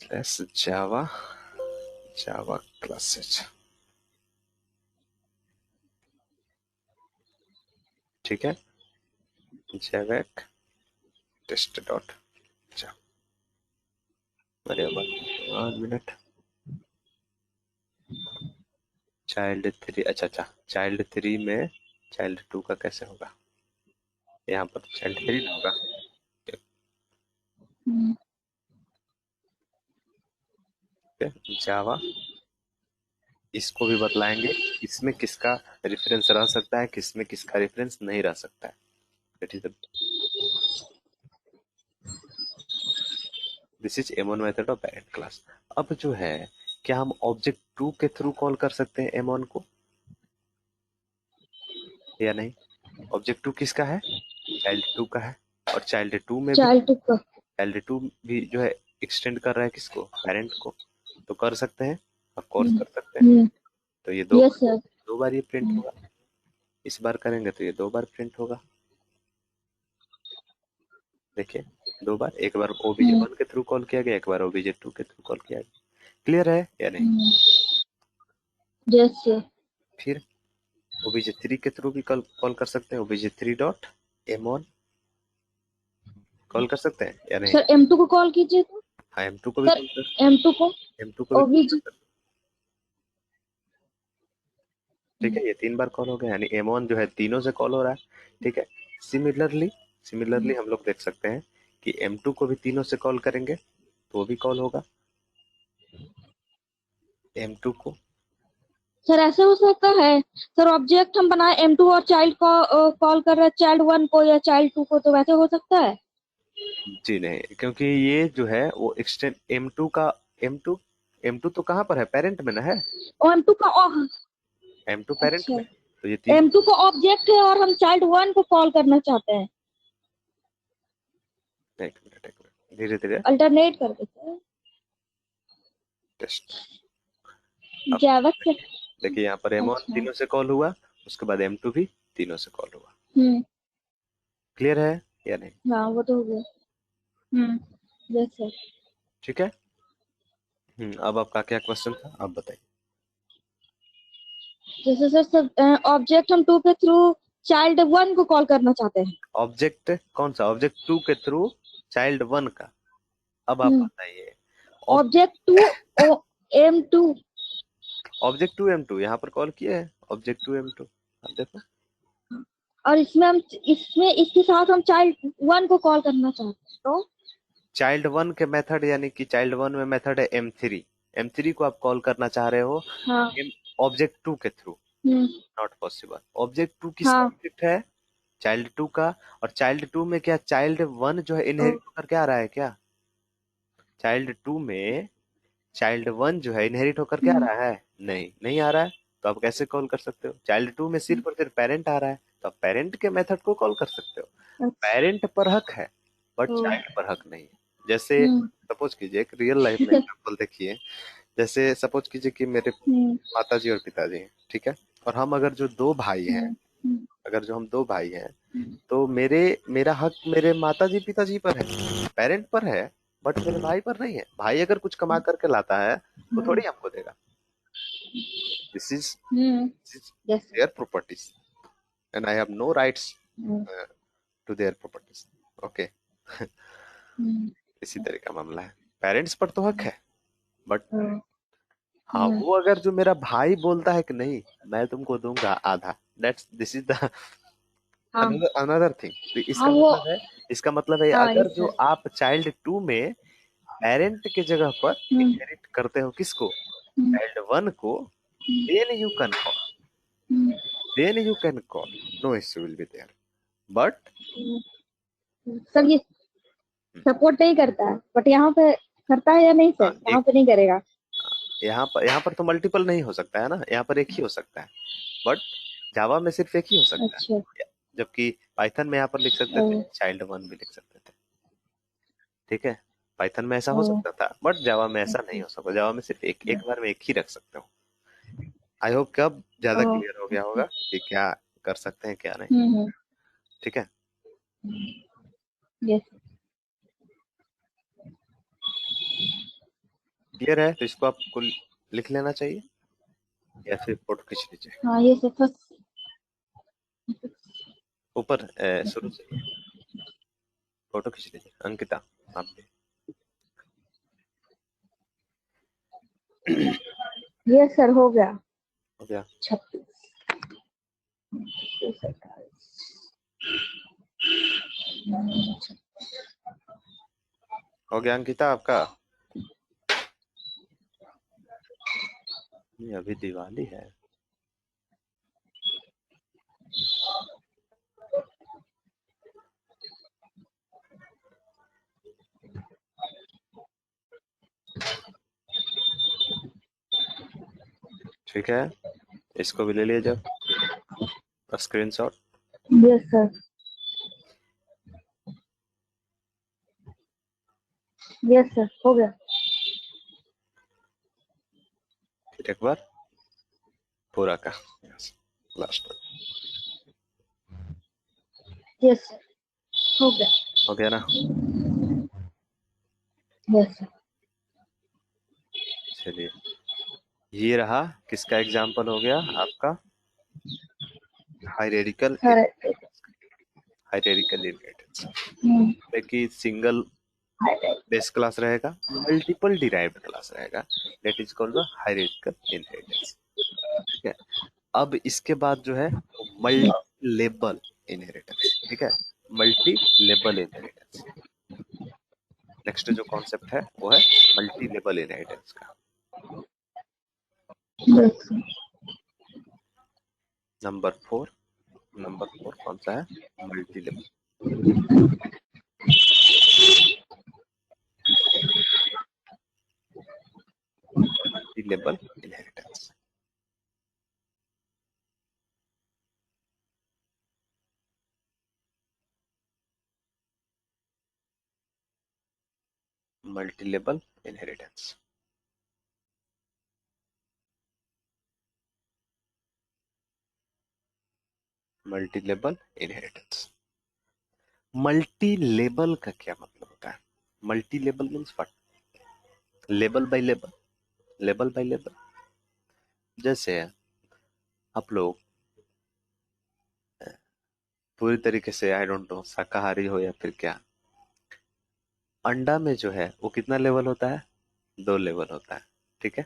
slash Java, Java classes. ठीक है, जेवेक टेस्ट डॉट जावा। अरे 1 मिनट, चाइल्ड थ्री, अच्छा अच्छा, चाइल्ड थ्री में चाइल्ड टू का कैसे होगा? यहाँ पर चाइल्ड थ्री ना होगा। हम्म। जावा, इसको भी बतलाएंगे इसमें किसका रेफरेंस रह सकता है, किसमें किसका रेफरेंस नहीं रह सकता है। That is the, this is M1 method of parent class. अब जो है, क्या हम ऑब्जेक्ट टू के थ्रू कॉल कर सकते हैं एम1 को या नहीं? ऑब्जेक्ट टू किसका है? चाइल्ड टू का है। और चाइल्ड टू में भी, चाइल्ड टू का। चाइल्ड टू भी जो है एक्सटेंड कर रहा है किसको, पेरेंट को। तो कर सकते हैं, ऑफ कोर्स हम्म। कर सकते हैं। हम्म। तो ये यस सर। दो बार ये प्रिंट हम्म। होगा, इस बार करेंगे तो ये दो बार प्रिंट होगा। देखिए, दो बार, एक बार ओबीजे हम्म। वन के थ्रू कॉल किया गया, एक बार ओबीजे टू के थ्रू कॉल किया गया। क्लियर है या नहीं? Yes sir. फिर ओबीजे थ्री के थ्रू भी कॉल कॉल कर सकते हैं, OBJ three dot M one call कर सकते हैं या नहीं? सर एम टू को कॉल कीजिए तो। हाँ एम टू को भी सर कॉल कर, एम टू को। एम टू को भी कॉल कर ओबीजी। सकते हैं। ठीक है, ये तीन बार कॉल हो गया, यानी एम वन जो है तीनों से कॉल हो रहा है। ठीक है, सिमिलरली, सिमिलरली हम लोग देख सकते हैं कि एम टू को भी तीनों से कॉल करेंगे तो वो भी कॉल होगा एम टू को। सर ऐसे हो सकता है सर, ऑब्जेक्ट हम बनाए एम टू और चाइल्ड को कॉल कर रहे हैं, चाइल्ड वन को या चाइल्ड टू को, तो वैसे हो सकता है। जी नहीं, क्योंकि ये जो है वो एक्सटेंड एम टू का, एम टू, एम टू तो कहाँ पर है, पेरेंट में ना है, और एम टू का एम टू पेरेंट अच्छा, में, तो ये तीनों। एम टू को ऑब्जेक्ट है और हम चाइल्ड वन को कॉल करना चाहते हैं। एक मिनट धीरे धीरे, अल्टरनेट कर देते हैं। टेस्ट। अब जावा से। देखिए, देखिए यहाँ पर एम वन अच्छा। तीनों से कॉल हुआ, उसके बाद एम टू भी तीनों से कॉल हुआ। हम्म। क्लियर है या नहीं? हाँ वो तो हो गया। Yes sir. ठीक है। अब आपका क्या क्वेश्चन था, आप बताइए। जैसे सर सर ऑब्जेक्ट हम टू के थ्रू चाइल्ड वन को कॉल करना चाहते हैं। ऑब्जेक्ट कौन सा, ऑब्जेक्ट टू के थ्रू चाइल्ड वन का। अब आप हम्म। बताइए, object two M two. Object two M two यहाँ पर कॉल किए हैं, ऑब्जेक्ट टू एम टू, आप देखो। और इसमें इसके साथ हम चाइल्ड वन को कॉल करना चाहते हैं तो। चाइल्ड वन के मेथड, यानी कि चाइल्ड वन में मेथड है एम थ्री, एम थ्री को आप कॉल करना चाह रहे हो हाँ। ऑब्जेक्ट टू के through. Hmm. Not possible, object two किसका हाँ। ऑब्जेक्ट है, चाइल्ड टू का। और चाइल्ड टू में क्या चाइल्ड वन जो है ओ, इनहेरिट होकर क्या आ रहा है क्या? चाइल्ड 2 में चाइल्ड 1 जो है इनहेरिट होकर के आ रहा है? नहीं, नहीं आ रहा है। तो आप कैसे कॉल कर सकते हो? चाइल्ड 2 में सिर्फ और सिर्फ पेरेंट आ रहा है, तो आप पेरेंट के मेथड को कॉल कर सकते हो। अच्छा। पेरेंट पर हक है बट ओ, चाइल्ड पर हक नहीं है। जैसे हम्म। सपोज कीजिए एक रियल लाइफ में एग्जांपल देखिए। जैसे सपोज कीजिए कि मेरे हम्म। माताजी और पिताजी हैं, ठीक है? और हम अगर जो दो भाई हैं, हम्म। हम्म। अगर जो हम दो भाई हैं, तो मेरा हक मेरे माताजी पिताजी पर है, पेरेंट पर है, बट मेरे भाई पर नहीं है। भाई अगर कुछ कमा करके लाता है तो हम्म। थोड़ी हमको देगा। This is hmm. Yes sir. Their properties and I have no rights hmm. To their properties. Okay. Hmm. इसी तरह का मामला है। पेरेंट्स पर तो हक है, बट हम्म। हाँ, वो अगर जो मेरा भाई बोलता है कि नहीं मैं तुमको दूंगा आधा, दैट्स दिस इज द हाँ। Another another thing. हाँ वो। इसका मतलब है हाँ अगर यस जो सर। आप चाइल्ड 2 में पेरेंट के जगह पर हम्म। इनहेरिट करते हो किसको? हम्म। चाइल्ड 1 को, then you can call, hmm. No issue will be there. But sir ये सपोर्ट नहीं करता है, बट यहाँ पे करता है या नहीं सर? यहाँ एक पे नहीं करेगा? यहाँ पर तो मल्टीपल नहीं हो सकता है ना, यहाँ पर एक ही हो सकता है। बट जावा में सिर्फ एक ही हो सकता है, अच्छा। जबकि पाइथन में यहाँ पर लिख सकते ओ। थे चाइल्ड 1 भी लिख सकते थे। ठीक है? पाइथन में ऐसा ओ। हो सकता था, बट जावा में ऐसा नहीं हो सकता। जावा में सिर्फ एक एक बार में एक ही रख सकते हो। आई होप कि अब ज्यादा ओ। क्लियर हो गया होगा कि क्या कर सकते हैं क्या नहीं। हम्म। ठीक है? यस। क्लियर है तो इसको आपको लिख लेना चाहिए या फिर फोटो खींच लीजिए। हाँ ये सर फर्स्ट। ऊपर शुरू से ही फोटो खींच लीजिए अंकिता, आप भी। यस सर हो गया। हो गया? 36। हो गया अंकिता आपका? नहीं, अभी दिवाली है। ठीक है, इसको भी ले लीजिए screenshot. Yes sir. Yes sir हो गया। फिर एक बार पूरा का लास्ट तक। यस सर हो गया। हो गया ना? Yes sir. चलिए, ये रहा किसका एग्जाम्पल हो गया आपका? Hierarchical sir. हायरार्किकल इनहेरिटेंस हम्म। में कि सिंगल बेस क्लास रहेगा, मल्टीपल डिराइव्ड क्लास रहेगा, that is called the hierarchical inheritance. ठीक है? अब इसके बाद जो है मल्टी लेबल इनहेरिटेंस। ठीक है? मल्टी लेबल इनहेरिटेंस, नेक्स्ट जो कॉन्सेप्ट है वो है मल्टी लेबल इनहेरिटेंस का। Yes sir. नंबर 4 कौन सा है? Multi label. Multi label inheritance. Multi label inheritance. Multi label inheritance. Multi label का क्या मतलब होता है? Multi label means what? Label bye label, label bye label. जैसे आप लोग पूरी तरीके से आई डोंट नो शाकाहारी हो या फिर क्या, अंडा में जो है वो कितना लेवल होता है? 2 लेवल होता है। ठीक है?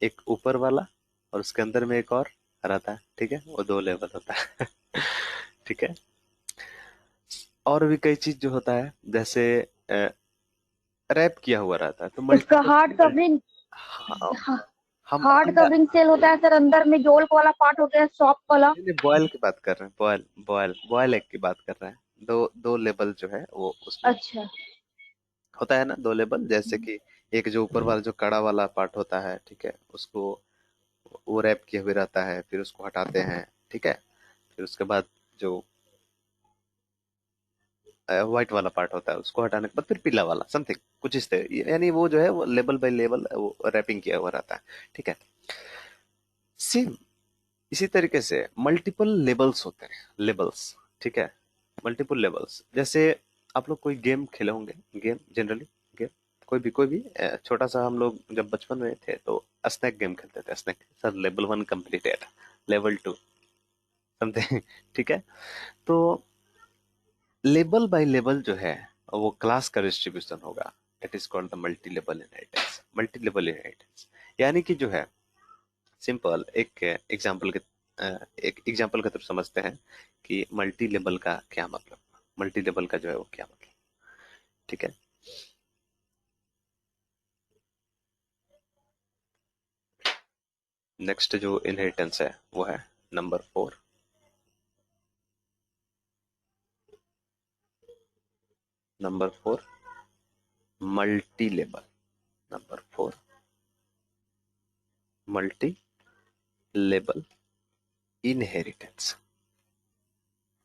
एक ऊपर वाला और उसके अंदर में एक और रहता है। ठीक है? वो 2 लेवल होता है। ठीक है? और भी कई चीज जो होता है, जैसे रैप किया हुआ रहता है तो इसका मल्टीपल। Hard covering. हाँ, हम हार्ड अंडा कवरिंग सेल होता है सर, अंदर में योल्क वाला पार्ट होता है, सॉफ्ट वाला। नहीं, बॉयल की बात कर रहे हैं, बॉयल बॉयल बॉयल एग की बात कर रहे हैं। दो दो लेवल जो है वो उसमें। अच्छा। होता है ना दो लेबल, जैसे कि एक जो ऊपर वाला जो कड़ा वाला पार्ट होता है, ठीक है, उसको वो रैप किए हुए रहता है, फिर उसको हटाते हैं, ठीक है, फिर उसके बाद जो व्हाइट वाला पार्ट होता है उसको हटाने के बाद फिर पीला वाला समथिंग कुछ इस तरह, यानी वो जो है वो लेबल बाय लेबल वो रैपिंग किया हुआ रहता है, ठीक है। सेम इसी तरीके से मल्टीपल लेबल्स होते हैं, लेबल्स, ठीक है, मल्टीपल लेबल्स। जैसे आप लोग कोई गेम खेले होंगे, गेम जनरली, गेम कोई भी छोटा सा, हम लोग जब बचपन में थे तो स्नैक गेम खेलते थे, snake sir level 1 completed, level 2 something ठीक है। तो लेबल बाय लेबल जो है वो क्लास का डिस्ट्रीब्यूशन होगा, it is called the multi level inheritance, multi level inheritance. यानी कि जो है सिंपल एक एग्जांपल के थ्रू समझते हैं कि मल्टी लेवल का क्या मतलब, मल्टी लेवल का जो है वो क्या मतलब, ठीक है। नेक्स्ट जो इनहेरिटेंस है वो है number 4, number 4 multi level, number 4 multi level inheritance,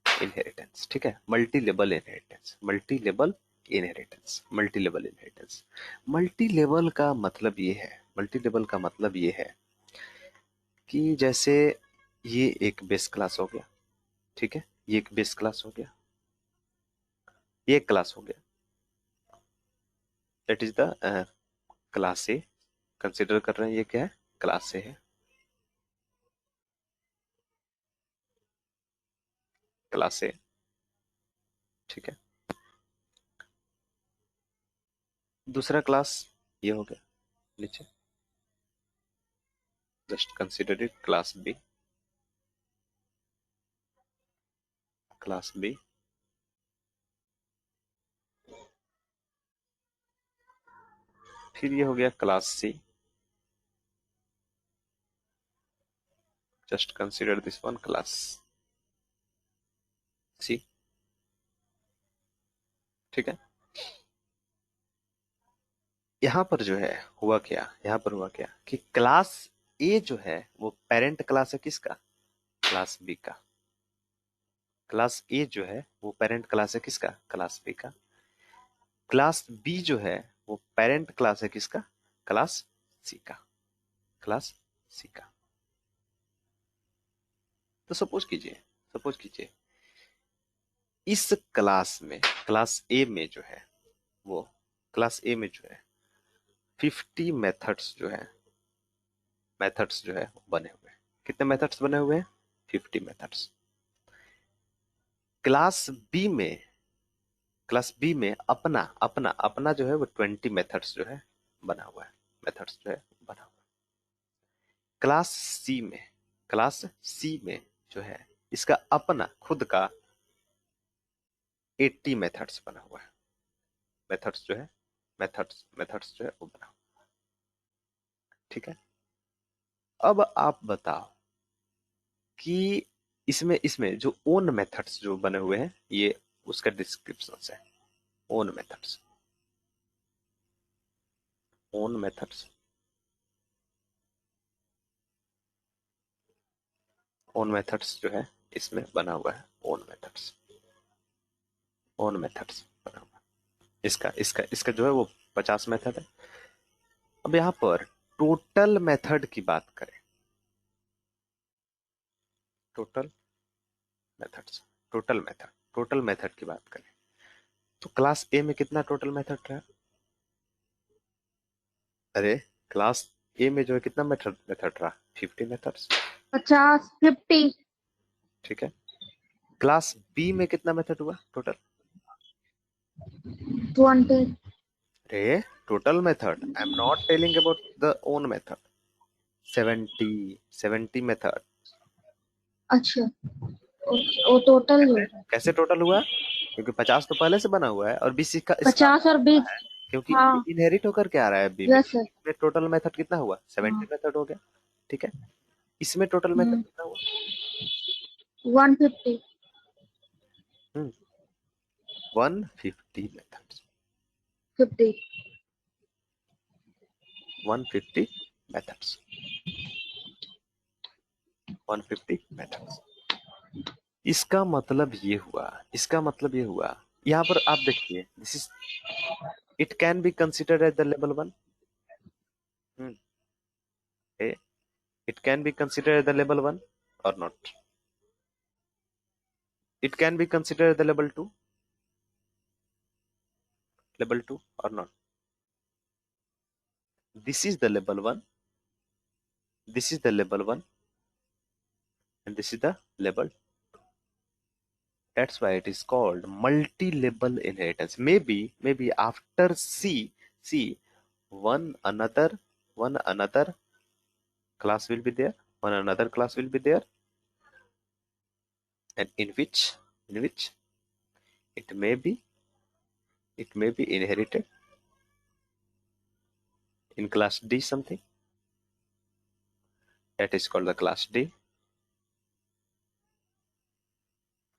inheritance, ठीक है, multi level inheritance, multi level inheritance, multi level inheritance. Multi level का मतलब ये है, मल्टी लेवल का मतलब ये है कि जैसे ये एक बेस क्लास हो गया, ठीक है, ये एक बेस क्लास हो गया, ये एक क्लास हो गया, that is the class A, consider कर रहे हैं ये क्या है, क्लास ए है, क्लास ए, ठीक है। दूसरा क्लास ये हो गया नीचे, just consider it class B, class B, फिर ये हो गया class C, just consider this one class C, ठीक है। यहाँ पर जो है हुआ क्या, यहाँ पर हुआ क्या कि क्लास ए जो है वो पेरेंट क्लास है किसका, क्लास बी का। क्लास ए जो है वो पेरेंट क्लास है किसका, क्लास बी का। क्लास बी जो है वो पेरेंट क्लास है किसका, क्लास सी का, क्लास सी का। तो सपोज कीजिए इस क्लास में, क्लास ए में जो है वो, क्लास ए में जो है 50 मेथड्स जो है, मेथड्स जो है बने हुए हैं। कितने मेथड्स बने हुए हैं, 50 मेथड्स। क्लास बी में, क्लास बी में अपना अपना अपना जो है वो 20 मेथड्स जो है बना हुआ है, मेथड्स जो है बना हुआ है। क्लास सी में, क्लास सी में जो है इसका अपना खुद का 80 मेथड्स बना हुआ है, मेथड्स जो है, मेथड्स जो है वो बना हुआ है, ठीक है। अब आप बताओ कि इसमें इसमें जो ओन मेथड्स जो बने हुए हैं ये उसका डिस्क्रिप्शन है, own methods, own methods, own methods जो है इसमें बना हुआ है, ओन मेथड्स, ओन मेथड्स बना हुआ है। इसका इसका इसका जो है वो 50 मेथड है। अब यहाँ पर टोटल मेथड की बात करें, टोटल मेथड्स, टोटल मेथड की बात करें तो क्लास ए में कितना टोटल मेथड रहा, अरे क्लास ए में जो है कितना मेथड मेथड रहा, 50 मेथड्स, 50 ठीक है। क्लास बी में कितना मेथड हुआ टोटल, 20। अरे total method, I am not telling about the own method, 70 method. अच्छा, वो टोटल हो कैसे रहा है। कैसे टोटल हुआ, क्योंकि 50 तो पहले से बना हुआ है और 20 इसका इसका 50 और 20। है, क्योंकि ये हाँ। इनहेरिट होकर के आ रहा है बी में, यस सर। इसमें टोटल मेथड कितना हुआ, 70 हाँ। मेथड हो गया, ठीक है। इसमें टोटल मेथड कितना हुआ, 150। 150 मेथड्स, 50. 150 methods, 150 methods. इसका मतलब ये हुआ, इसका मतलब ये हुआ, यहाँ पर आप देखिए, this is, it can be considered as the level one, it can be considered as the level 1 or not, it can be considered as the level 2, level 2 or not. This is the level 1, this is the level 1, and this is the level. That's why it is called multi-level inheritance. Maybe after C, one another class will be there, one another class will be there, and in which it may be, it may be inherited in class D something, that is called the class D,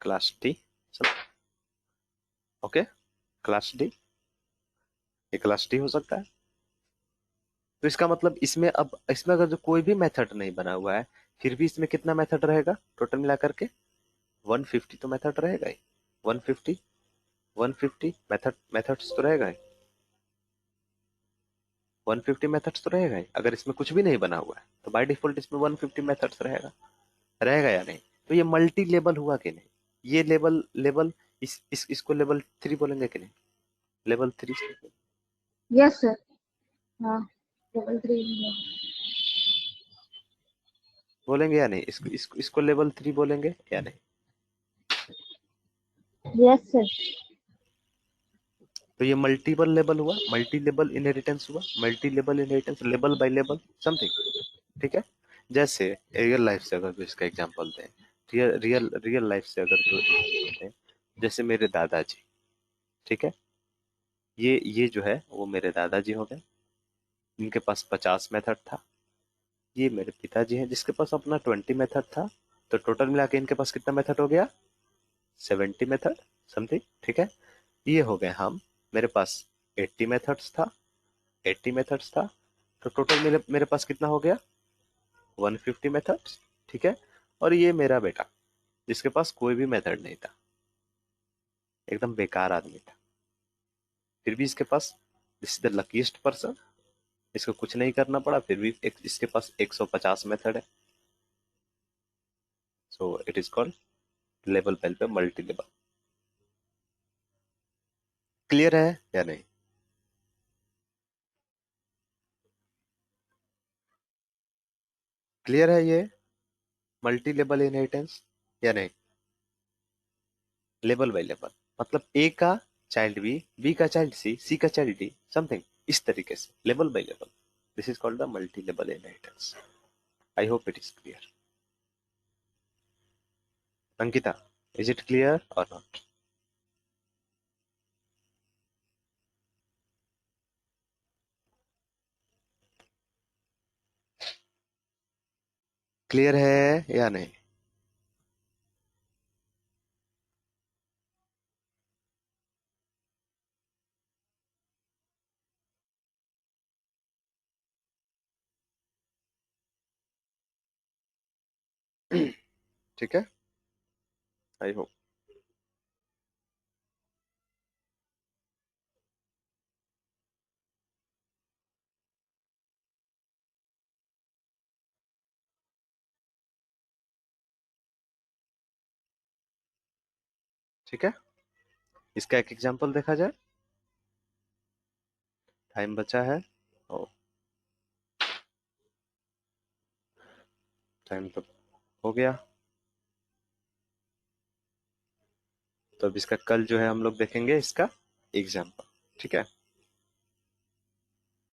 class D something. Okay, class D, ये class D हो सकता है। तो इसका मतलब इसमें, अब इसमें अगर जो कोई भी मेथड नहीं बना हुआ है, फिर भी इसमें कितना मेथड रहेगा टोटल मिलाकर के? 150 तो मेथड रहेगा ही, 150, 150 मेथड्स तो रहेगा ही, 150 मेथड्स तो रहेगा ही। अगर इसमें कुछ भी नहीं बना हुआ है तो बाय डिफॉल्ट इसमें 150 मेथड्स रहेगा, रहेगा या नहीं? तो ये मल्टी लेवल हुआ कि नहीं? ये लेवल लेवल इसको लेवल 3 बोलेंगे कि नहीं? Level 3 Yes, sir. हाँ, level 3. बोलेंगे या नहीं? इसको लेवल 3 बोलेंगे या नहीं? Yes, sir. तो ये मल्टीपल लेवल हुआ, मल्टी लेवल इनहेरिटेंस हुआ, multi level inheritance, level by level something. ठीक है, जैसे रियल लाइफ से अगर इसका एग्जांपल दें, रियल लाइफ से अगर जो एग्जांपल दें, जैसे मेरे दादाजी, ठीक है, ये जो है वो मेरे दादाजी हो गए, इनके पास 50 मेथड था। ये मेरे पिताजी हैं जिसके पास अपना 20 मेथड था। तो टोटल मिला के इनके पास कितना मेथड हो गया? 70 मेथड समथिंग। ठीक है, ये हो गए हम, मेरे पास 80 मेथड्स था, 80 मेथड्स था, तो टोटल मेरे मेरे पास कितना हो गया? 150 मेथड्स। ठीक है, और ये मेरा बेटा जिसके पास कोई भी मेथड नहीं था, एकदम बेकार आदमी था, फिर भी इसके पास, this is the luckiest person, इसको कुछ नहीं करना पड़ा, फिर भी इसके पास 150 मेथड है। So it is called level पेल पे मल्टी लेवल। क्लियर है या नहीं? क्लियर है ये मल्टी लेवल इनहेरिटेंस या नहीं? लेवल बाय लेवल मतलब ए का चाइल्ड बी, बी का चाइल्ड सी, सी का चाइल्ड डी समथिंग, इस तरीके से level by level. This is called the multi level inheritance. I hope it is clear. Ankita, is it clear और नॉट? क्लियर है या नहीं? ठीक है, आई होप। ठीक है, इसका एक एग्जांपल देखा जाए, टाइम बचा है। ओ, टाइम तो हो गया। तो अब इसका कल जो है हम लोग देखेंगे इसका एग्जांपल। ठीक है।